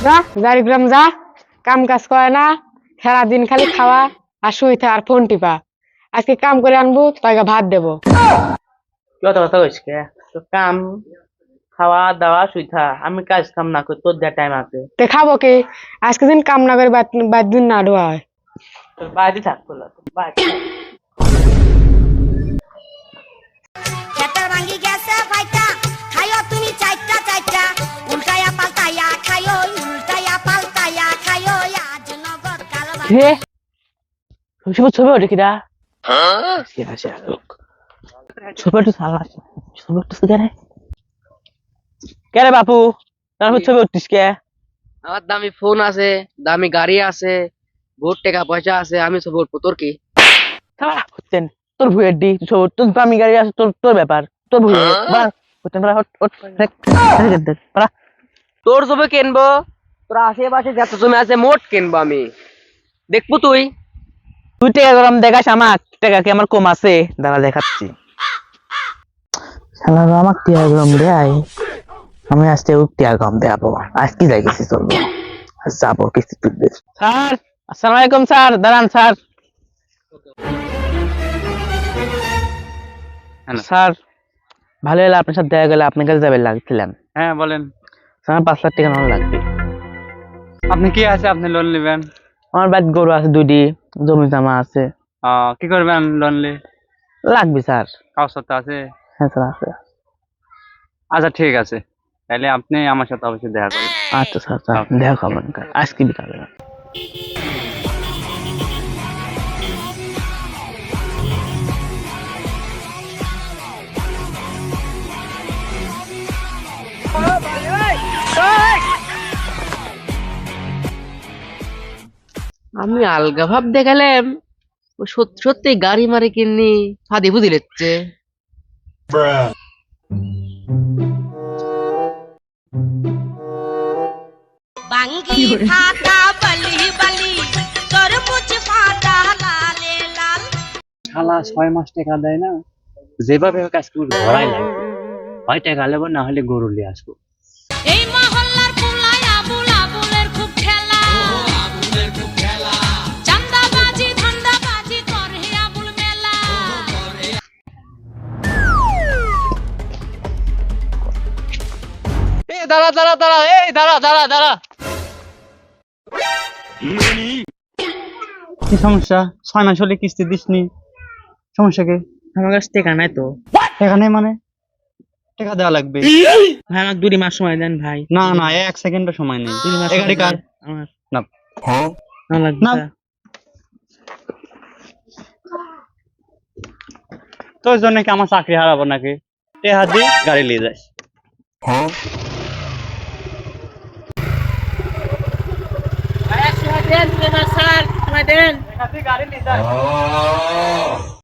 যা গাড়ি গ্রাম যা, কাম কাজ করে না, সারাদিন খালি খাওয়া আর শুই থাক আর ফোন টিপা। আজকে কাম করে আনবো, তাকে ভাত দেবো। কত কথা কইস কে? তো কাম খাওয়া দাওয়া শুইথা, আমি কাজ কাম না করি, তোর দেয়া টাইম আছে। তে খাবো কি? আজকে দিন কাম না করে বাদ দিন না ঢোয়া হয়। তোর বাইরে থাকবো না, তোর বাইরে থাক। খেতের ভাঙ্গি গেছে ফাইটা খাইও তুমি চাইটা চাইটা উল্টায়া পাল্টায়া খাইও উল্টায়া পাল্টায়া খাইও আজ নগদ কাল হে ছবি ছবি ওঠে কিরা? ছবি একটু সালা, ছবি একটু কেন কে রে বাপু? তারপর ছবি উঠতিস কে? আমার দামি ফোন আছে, দামি গাড়ি আছে, বহুত টাকা পয়সা আছে, আমি সব উঠবো। তোর কি? হচ্ছেন তোর ভুয়ের দি ছবি, তোর দামি গাড়ি আছে, তোর তোর ব্যাপার, তোর ভুয়ে তোর ছবি কিনবো? তোর আশেপাশে যত জমি আছে মোট কিনবো আমি, দেখবো তুই। তুই টাকা গরম দেখাস আমাক, টাকা কি আমার কম আছে? দাঁড়া দেখাচ্ছি। শালা আমাক টিয়া গরম দেয়, আমি আজকে টিয়া গরম দেবো। আজ কি যাই গেছি চলবো, আজ যাবো কিছু তুলবে। স্যার আসসালামু আলাইকুম স্যার, দাঁড়ান স্যার। স্যার ভালো হলো আপনার সাথে দেখা গেলে, আপনার কাছে যাবে লাগছিলাম। হ্যাঁ বলেন, স্যার 5 লাখ টাকা লোন লাগবে। আপনি কি আছে, আপনি লোন নেবেন? আমার বাড়িতে গরু আছে 2টি, জমি জমা আছে। কি করবেন লোন নিলে? লাগবে স্যার। কাগজপত্র আছে? হ্যাঁ স্যার আছে। আচ্ছা ঠিক আছে, তাহলে আপনি আমার সাথে অবশ্যই দেখা করবেন। আচ্ছা স্যার, স্যার দেখা করবেন আজকে বিকালে। আমি আলগা ভাব দেখালাম, ও সত্যি সত্যি গাড়ি মারি কিননি, ফাঁদি বুঝি লেচ্ছে। বাঙ্গি ফাটা বলি বলি তরমুজ ফাটা লালে লাল শালা 6 মাস টাকা দেয় না, যেভাবে হোক আজকে ঘরাই লাগবে। হয় টাকা নেবো, না হলে গরু নিয়ে আসবো। এই মহল্লার পোলায় আবুল আবুলের খুব খেলা চান্দাবাজি ধান্দাবাজি করে আবুল মেলা এই দাঁড়া দাঁড়া দাঁড়া, এই দাঁড়া দাঁড়া দাঁড়া। কি সমস্যা? 6 মাস হলে কিস্তি দিসনি, সমস্যা কি? আমার কাছে টাকা নাই তো। টাকা নেই মানে? টাকা দেওয়া লাগবে। ভাই আমাকে 2 মাস সময় দেন ভাই। না না, 1 সেকেন্ডও সময় নেই। 2 মাস এই গাড়ি কার? আমার না না লাগবে না। স্যার। তোর জন্য কি আমার চাকরি হারাবো নাকি? টাকা দিয়ে গাড়ি নিয়ে যাস। স্যার, সময় দেন। গাড়ি নিয়ে যাস।